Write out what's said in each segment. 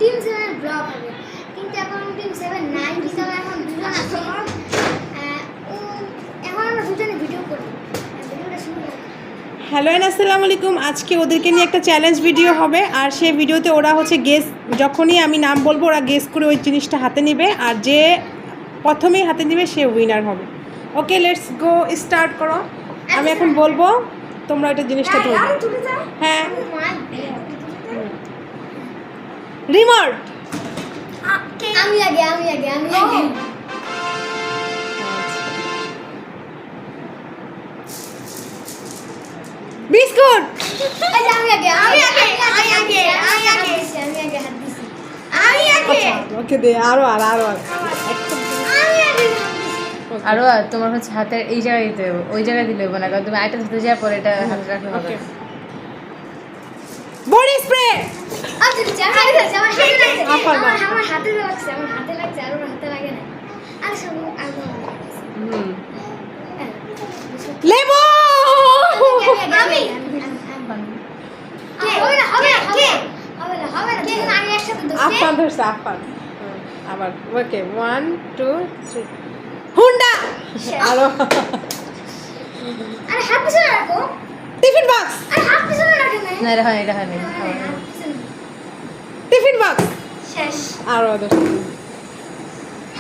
Team 7 এর blog হবে, কিন্তু এখন টিম 7 নাই, কিন্তু এখন দুজন আছে। ও এখন আমরা দুজনে ভিডিও করব। ভিডিওটা শুরু করব। হ্যালো এন্ড আসসালামু আলাইকুম। আজকে ওদেরকে নিয়ে একটা চ্যালেঞ্জ ভিডিও হবে, আর সেই ভিডিওতে ওরা হচ্ছে গেস, যখনই আমি নাম বলবো ওরা গেস করে ওই জিনিসটা হাতে নেবে, আর যে প্রথমেই হাতে নেবে সে উইনার হবে। ওকে, লেটস গো, স্টার্ট করো। আমি এখন বলবো, তোমরা এটা জিনিসটা ধরবে। হ্যাঁ, রিমোট। আমি আগে বিস্কুট। আমি আগে হাত দিছি। ওকে দে, আরো আরো তোমার হচ্ছে হাতের এই জায়গায় দিতে হবে, ওই জায়গায় দিলে হবে না, কারণ তুমি আইটা ধরতে যাওয়ার পরে এটা হাতে রাখতে হবে। Body spray. আমার হাতে লাগছে আর ওর হাতে লাগে না। আর সব লেবু। আফান ধরছে, আফান। আবার ওকে, 1 2 3 হুন্ডা। আরো টিফিন বক্স। না, এটা হয় না। Tiffin box. শেষ।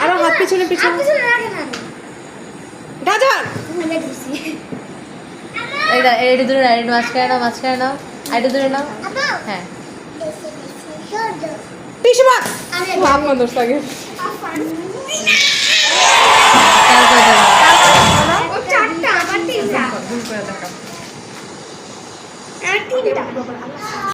আরো হাত পিছনে গাজর। এটা দূরে না, এটা মাঝখানে নাও, আইটা দূরে নাও। হ্যাঁ, টিস্যু বক্স। আফান ধরছে আগে। তারপরে দাও।